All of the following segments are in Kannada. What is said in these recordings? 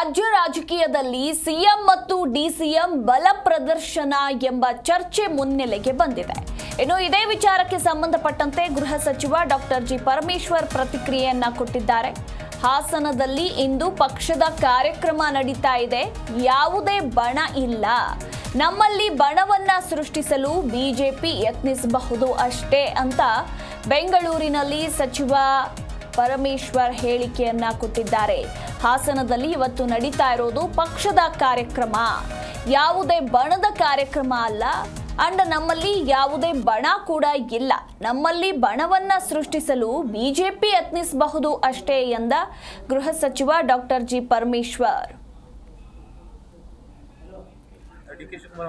ರಾಜ್ಯ ರಾಜಕೀಯದಲ್ಲಿ ಸಿಎಂ ಮತ್ತು ಡಿಸಿಎಂ ಬಲ ಪ್ರದರ್ಶನ ಎಂಬ ಚರ್ಚೆ ಮುನ್ನೆಲೆಗೆ ಬಂದಿದೆ. ಇನ್ನು ಇದೇ ವಿಚಾರಕ್ಕೆ ಸಂಬಂಧಪಟ್ಟಂತೆ ಗೃಹ ಸಚಿವ ಡಾಕ್ಟರ್ ಜಿ ಪರಮೇಶ್ವರ್ ಪ್ರತಿಕ್ರಿಯೆಯನ್ನ ಕೊಟ್ಟಿದ್ದಾರೆ. ಹಾಸನದಲ್ಲಿ ಇಂದು ಪಕ್ಷದ ಕಾರ್ಯಕ್ರಮ ನಡೀತಾ ಇದೆ. ಯಾವುದೇ ಬಣ ಇಲ್ಲ. ನಮ್ಮಲ್ಲಿ ಬಣವನ್ನ ಸೃಷ್ಟಿಸಲು ಬಿಜೆಪಿ ಯತ್ನಿಸಬಹುದು ಅಷ್ಟೇ ಅಂತ ಬೆಂಗಳೂರಿನಲ್ಲಿ ಸಚಿವ ಪರಮೇಶ್ವರ್ ಹೇಳಿಕೆಯನ್ನ ಕೊಟ್ಟಿದ್ದಾರೆ. ಹಾಸನದಲ್ಲಿ ಇವತ್ತು ನಡೀತಾ ಇರೋದು ಪಕ್ಷದ ಕಾರ್ಯಕ್ರಮ, ಯಾವುದೇ ಬಣದ ಕಾರ್ಯಕ್ರಮ ಅಲ್ಲ. ಅಂಡ್ ನಮ್ಮಲ್ಲಿ ಯಾವುದೇ ಬಣ ಕೂಡ ಇಲ್ಲ. ನಮ್ಮಲ್ಲಿ ಬಣವನ್ನ ಸೃಷ್ಟಿಸಲು ಬಿಜೆಪಿ ಯತ್ನಿಸಬಹುದು ಅಷ್ಟೇ ಎಂದ ಗೃಹ ಸಚಿವ ಡಾಕ್ಟರ್ ಜಿ ಪರಮೇಶ್ವರ್.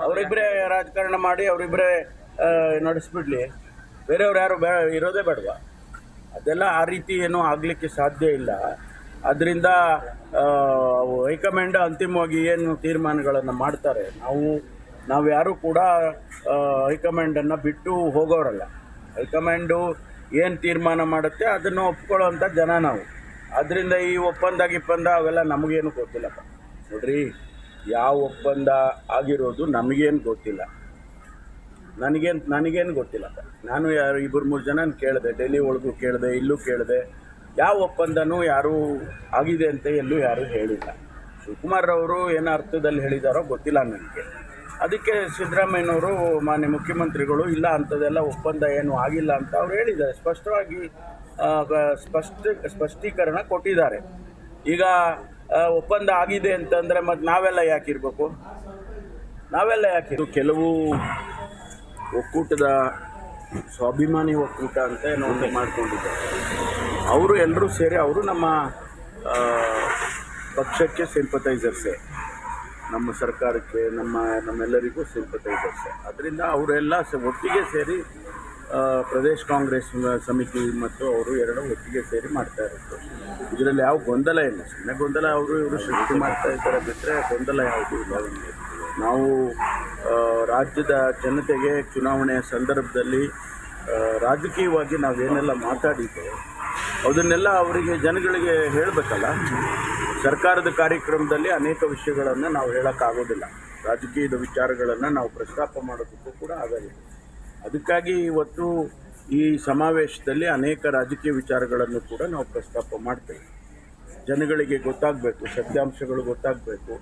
ಅವರಿಬ್ಬರೇ ರಾಜಕಾರಣ ಮಾಡಿ ಅವರಿಬ್ಬರೇ ನಡೆಸ್ಬಿಡ್ಲಿ, ಬೇರೆಯವ್ರು ಯಾರು ಇರೋದೇ ಬೇಡವಾ? ಅದೆಲ್ಲ ಆ ರೀತಿ ಏನೂ ಆಗಲಿಕ್ಕೆ ಸಾಧ್ಯ ಇಲ್ಲ. ಅದರಿಂದ ಹೈಕಮಾಂಡ್ ಅಂತಿಮವಾಗಿ ಏನು ತೀರ್ಮಾನಗಳನ್ನು ಮಾಡ್ತಾರೆ, ನಾವು ಯಾರೂ ಕೂಡ ಹೈಕಮಾಂಡನ್ನು ಬಿಟ್ಟು ಹೋಗೋರಲ್ಲ. ಹೈಕಮಾಂಡು ಏನು ತೀರ್ಮಾನ ಮಾಡುತ್ತೆ ಅದನ್ನು ಒಪ್ಕೊಳ್ಳೋವಂಥ ಜನ ನಾವು. ಆದ್ದರಿಂದ ಈ ಒಪ್ಪಂದ ಅವೆಲ್ಲ ನಮಗೇನು ಗೊತ್ತಿಲ್ಲಪ್ಪ. ನೋಡ್ರಿ, ಯಾವ ಒಪ್ಪಂದ ಆಗಿರೋದು ನಮಗೇನು ಗೊತ್ತಿಲ್ಲ, ನನಗೇನು ಗೊತ್ತಿಲ್ಲಪ್ಪ. ನಾನು ಇಬ್ಬರು ಮೂರು ಜನ ಕೇಳಿದೆ, ಡೆಲ್ಲಿ ಒಳಗೂ ಕೇಳಿದೆ, ಇಲ್ಲೂ ಕೇಳಿದೆ. ಯಾವ ಒಪ್ಪಂದನೂ ಯಾರೂ ಆಗಿದೆ ಅಂತ ಎಲ್ಲೂ ಯಾರೂ ಹೇಳಿಲ್ಲ. ಶಿವಕುಮಾರ್ ಅವರು ಏನೋ ಅರ್ಥದಲ್ಲಿ ಹೇಳಿದಾರೋ ಗೊತ್ತಿಲ್ಲ ನನಗೆ. ಅದಕ್ಕೆ ಸಿದ್ದರಾಮಯ್ಯನವರು ಮಾನ್ಯ ಮುಖ್ಯಮಂತ್ರಿಗಳು ಇಲ್ಲ ಅಂಥದ್ದೆಲ್ಲ ಒಪ್ಪಂದ ಏನೂ ಆಗಿಲ್ಲ ಅಂತ ಅವ್ರು ಹೇಳಿದ್ದಾರೆ. ಸ್ಪಷ್ಟವಾಗಿ ಸ್ಪಷ್ಟೀಕರಣ ಕೊಟ್ಟಿದ್ದಾರೆ. ಈಗ ಒಪ್ಪಂದ ಆಗಿದೆ ಅಂತಂದರೆ ಮತ್ತು ನಾವೆಲ್ಲ ಯಾಕಿರಬೇಕು? ಕೆಲವು ಒಕ್ಕೂಟದ ಸ್ವಾಭಿಮಾನಿ ಒಕ್ಕೂಟ ಅಂತ ಏನೋ ಒಂದು ಮಾಡ್ಕೊಂಡಿದ್ದಾರೆ. ಅವರು ಎಲ್ಲರೂ ಸೇರಿ ಅವರು ನಮ್ಮ ಪಕ್ಷಕ್ಕೆ ಸಿಂಪತೈಸರ್ಸೇ, ನಮ್ಮ ಸರ್ಕಾರಕ್ಕೆ ನಮ್ಮೆಲ್ಲರಿಗೂ ಸಿಂಪತೈಸರ್ಸೇ. ಅದರಿಂದ ಅವರೆಲ್ಲ ಒಟ್ಟಿಗೆ ಸೇರಿ ಪ್ರದೇಶ ಕಾಂಗ್ರೆಸ್ ಸಮಿತಿ ಮತ್ತು ಅವರು ಎರಡು ಒಟ್ಟಿಗೆ ಸೇರಿ ಮಾಡ್ತಾ ಇರೋದು. ಇದರಲ್ಲಿ ಯಾವ ಗೊಂದಲ ಇಲ್ಲ. ಸುಮ್ಮನೆ ಗೊಂದಲ ಇವರು ಸೃಷ್ಟಿ ಮಾಡ್ತಾ ಇದ್ದಾರೆ ಬಿಟ್ಟರೆ ಗೊಂದಲ ಯಾವುದೂ ಇಲ್ಲ. ನಾವು ರಾಜ್ಯದ ಜನತೆಗೆ ಚುನಾವಣೆಯ ಸಂದರ್ಭದಲ್ಲಿ ರಾಜಕೀಯವಾಗಿ ನಾವೇನೆಲ್ಲ ಮಾತಾಡಿದ್ದೇವೆ ಅದನ್ನೆಲ್ಲ ಅವರಿಗೆ ಜನಗಳಿಗೆ ಹೇಳಬೇಕಲ್ಲ. ಸರ್ಕಾರದ ಕಾರ್ಯಕ್ರಮದಲ್ಲಿ ಅನೇಕ ವಿಷಯಗಳನ್ನು ನಾವು ಹೇಳೋಕ್ಕಾಗೋದಿಲ್ಲ. ರಾಜಕೀಯದ ವಿಚಾರಗಳನ್ನು ನಾವು ಪ್ರಸ್ತಾಪ ಮಾಡೋದಕ್ಕೂ ಕೂಡ ಆಗೋದಿಲ್ಲ. ಅದಕ್ಕಾಗಿ ಇವತ್ತು ಈ ಸಮಾವೇಶದಲ್ಲಿ ಅನೇಕ ರಾಜಕೀಯ ವಿಚಾರಗಳನ್ನು ಕೂಡ ನಾವು ಪ್ರಸ್ತಾಪ ಮಾಡ್ತೇವೆ. ಜನಗಳಿಗೆ ಗೊತ್ತಾಗಬೇಕು, ಸತ್ಯಾಂಶಗಳು ಗೊತ್ತಾಗಬೇಕು.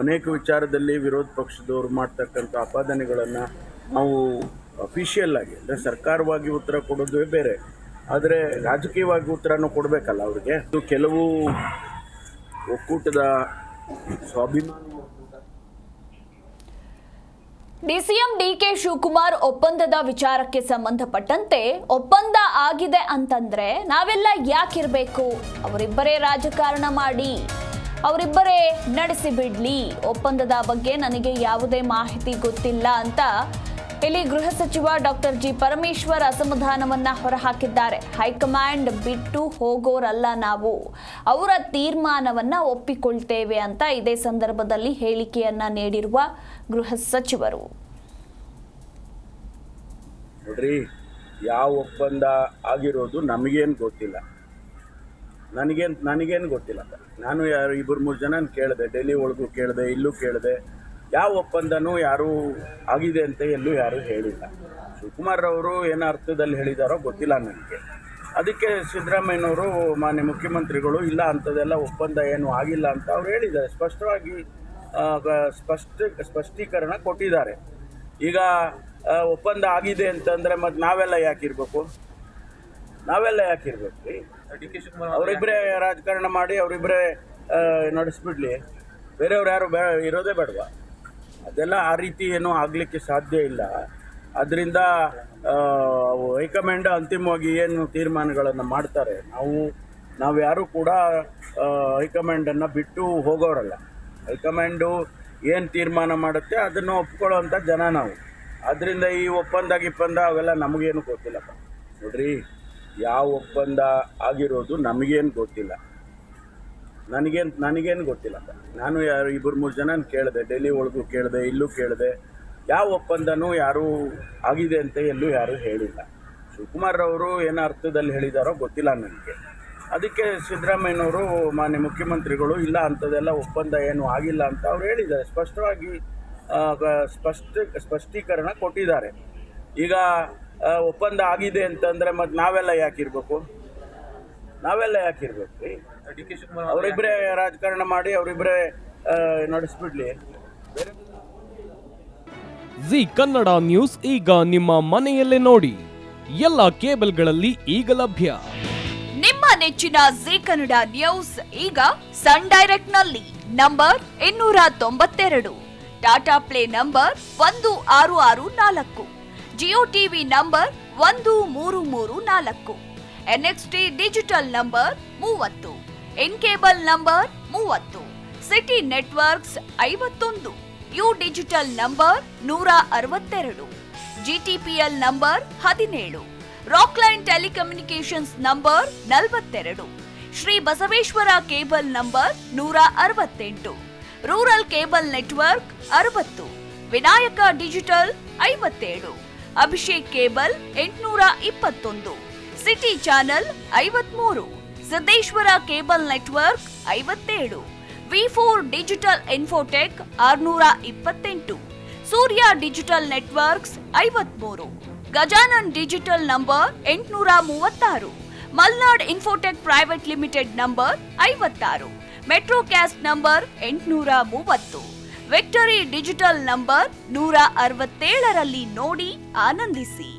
ಅನೇಕ ವಿಚಾರದಲ್ಲಿ ವಿರೋಧ ಪಕ್ಷದವರು ಮಾಡ್ತಕ್ಕಂಥ ಆಪಾದನೆಗಳನ್ನು ನಾವು ಅಫಿಷಿಯಲ್ ಆಗಿ ಅಂದರೆ ಸರ್ಕಾರವಾಗಿ ಉತ್ತರ ಕೊಡೋದು ಬೇರೆ, ಆದರೆ ರಾಜಕೀಯವಾಗಿ ಉತ್ತರನೂ ಕೊಡಬೇಕಲ್ಲ ಅವರಿಗೆ. ಕೆಲವು ಒಕ್ಕೂಟದ ಸ್ವಾಭಿಮಾನಿ ಡಿಸಿಎಂ ಡಿಕೆ ಶಿವಕುಮಾರ್ ಒಪ್ಪಂದದ ವಿಚಾರಕ್ಕೆ ಸಂಬಂಧಪಟ್ಟಂತೆ ಒಪ್ಪಂದ ಆಗಿದೆ ಅಂತಂದ್ರೆ ನಾವೆಲ್ಲ ಯಾಕಿರಬೇಕು? ಅವರಿಬ್ಬರೇ ರಾಜಕಾರಣ ಮಾಡಿ, ಅವರಿಬ್ಬರೇ ನಡೆಸಿ ಬಿಡ್ಲಿ. ಒಪ್ಪಂದದ ಬಗ್ಗೆ ನನಗೆ ಯಾವುದೇ ಮಾಹಿತಿ ಗೊತ್ತಿಲ್ಲ ಅಂತ ಇಲ್ಲಿ ಗೃಹ ಸಚಿವ ಡಾಕ್ಟರ್ ಜಿ ಪರಮೇಶ್ವರ್ ಅಸಮಾಧಾನವನ್ನ ಹೊರಹಾಕಿದ್ದಾರೆ. ಹೈಕಮಾಂಡ್ ಬಿಟ್ಟು ಹೋಗೋರಲ್ಲ ನಾವು, ಅವರ ತೀರ್ಮಾನವನ್ನ ಒಪ್ಪಿಕೊಳ್ತೇವೆ ಅಂತ ಇದೇ ಸಂದರ್ಭದಲ್ಲಿ ಹೇಳಿಕೆಯನ್ನ ನೀಡಿರುವ ಗೃಹ ಸಚಿವರು. ನೋಡ್ರಿ, ಯಾವ ಒಪ್ಪಂದ ಆಗಿರೋದು ನಮಗೇನು ಗೊತ್ತಿಲ್ಲ, ನನಗೇನು ಗೊತ್ತಿಲ್ಲ. ನಾನು ಇಬ್ಬರು ಮೂರು ಜನ ಕೇಳಿದೆ, ಡೆಲ್ಲಿ ಒಳಗೂ ಕೇಳಿದೆ, ಇಲ್ಲೂ ಕೇಳಿದೆ. ಯಾವ ಒಪ್ಪಂದನೂ ಯಾರೂ ಆಗಿದೆ ಅಂತ ಎಲ್ಲೂ ಯಾರೂ ಹೇಳಿಲ್ಲ. ಶಿವಕುಮಾರ್ ಅವರು ಏನೋ ಅರ್ಥದಲ್ಲಿ ಹೇಳಿದಾರೋ ಗೊತ್ತಿಲ್ಲ ನನಗೆ. ಅದಕ್ಕೆ ಸಿದ್ದರಾಮಯ್ಯನವರು ಮಾನ್ಯ ಮುಖ್ಯಮಂತ್ರಿಗಳು ಇಲ್ಲ ಅಂಥದ್ದೆಲ್ಲ ಒಪ್ಪಂದ ಏನೂ ಆಗಿಲ್ಲ ಅಂತ ಅವ್ರು ಹೇಳಿದ್ದಾರೆ. ಸ್ಪಷ್ಟವಾಗಿ ಸ್ಪಷ್ಟೀಕರಣ ಕೊಟ್ಟಿದ್ದಾರೆ. ಈಗ ಒಪ್ಪಂದ ಆಗಿದೆ ಅಂತಂದರೆ ಮತ್ತು ನಾವೆಲ್ಲ ಯಾಕಿರಬೇಕು ರೀ? ಅವರಿಬ್ಬರೇ ರಾಜಕಾರಣ ಮಾಡಿ ಅವರಿಬ್ಬರೇ ನಡೆಸ್ಬಿಡ್ಲಿ, ಬೇರೆಯವ್ರು ಯಾರು ಇರೋದೇ ಬೇಡವಾ? ಅದೆಲ್ಲ ಆ ರೀತಿ ಏನೂ ಆಗಲಿಕ್ಕೆ ಸಾಧ್ಯ ಇಲ್ಲ. ಅದರಿಂದ ಹೈಕಮಾಂಡ್ ಅಂತಿಮವಾಗಿ ಏನು ತೀರ್ಮಾನಗಳನ್ನು ಮಾಡ್ತಾರೆ, ನಾವು ಯಾರೂ ಕೂಡ ಹೈಕಮಾಂಡನ್ನು ಬಿಟ್ಟು ಹೋಗೋರಲ್ಲ. ಹೈಕಮಾಂಡು ಏನು ತೀರ್ಮಾನ ಮಾಡುತ್ತೆ ಅದನ್ನು ಒಪ್ಕೊಳ್ಳೋವಂಥ ಜನ ನಾವು. ಆದ್ದರಿಂದ ಈ ಒಪ್ಪಂದ ಅವೆಲ್ಲ ನಮಗೇನು ಗೊತ್ತಿಲ್ಲಪ್ಪ. ನೋಡ್ರಿ, ಯಾವ ಒಪ್ಪಂದ ಆಗಿರೋದು ನಮಗೇನು ಗೊತ್ತಿಲ್ಲ, ನನಗೇನು ಗೊತ್ತಿಲ್ಲಪ್ಪ. ನಾನು ಇಬ್ಬರು ಮೂರು ಜನ ಕೇಳಿದೆ, ಡೆಲ್ಲಿ ಒಳಗೂ ಕೇಳಿದೆ, ಇಲ್ಲೂ ಕೇಳಿದೆ. ಯಾವ ಒಪ್ಪಂದನೂ ಯಾರೂ ಆಗಿದೆ ಅಂತ ಎಲ್ಲೂ ಯಾರೂ ಹೇಳಿಲ್ಲ. ಶಿವಕುಮಾರ್ ಅವರು ಏನೋ ಅರ್ಥದಲ್ಲಿ ಹೇಳಿದಾರೋ ಗೊತ್ತಿಲ್ಲ ನನಗೆ. ಅದಕ್ಕೆ ಸಿದ್ದರಾಮಯ್ಯನವರು ಮಾನ್ಯ ಮುಖ್ಯಮಂತ್ರಿಗಳು ಇಲ್ಲ ಅಂಥದ್ದೆಲ್ಲ ಒಪ್ಪಂದ ಏನೂ ಆಗಿಲ್ಲ ಅಂತ ಅವ್ರು ಹೇಳಿದ್ದಾರೆ. ಸ್ಪಷ್ಟವಾಗಿ ಸ್ಪಷ್ಟೀಕರಣ ಕೊಟ್ಟಿದ್ದಾರೆ. ಈಗ ಒಪ್ಪಂದ ಆಗಿದೆ ಅಂತಂದರೆ ಮತ್ತು ನಾವೆಲ್ಲ ಯಾಕಿರ್ಬೇಕು? ಡಿ ಕೆ ಶಿವಕುಮಾರ್ ಅವರಿಬ್ಬರೇ ರಾಜಕಾರಣ ಮಾಡಿ ಅವರಿಬ್ಬರೇ ನಡೆಸ್ಬಿಡ್ಲಿ. ಜಿ ಕನ್ನಡ ನ್ಯೂಸ್ ಈಗ ನಿಮ್ಮ ಮನೆಯಲ್ಲೇ ನೋಡಿ. ಎಲ್ಲ ಕೇಬಲ್ಗಳಲ್ಲಿ ಈಗ ಲಭ್ಯ. ನಿಮ್ಮ ನೆಚ್ಚಿನ ಜಿ ಕನ್ನಡ ನ್ಯೂಸ್ ಈಗ ಸನ್ ಡೈರೆಕ್ಟ್ ನಲ್ಲಿ number 292, Tata play number 1664, Jio TV number 1334, NXT digital number 30, in cable number 30, city networks 51, U digital number 162, GTPL number 17, Rockline telecommunications number 42, Shri Basaveshwara cable number 168, rural cable network 60, Vinayaka digital 57, Abhishek cable 821, city channel 53, Siddeshwara cable network 57, V4 digital Infotech 628, Surya digital networks 53, Gajanan digital number 836, Malnad infotech private limited number 56, Metrocast number 830, victory digital number 167ರಲ್ಲಿ ನೋಡಿ ಆನಂದಿಸಿ.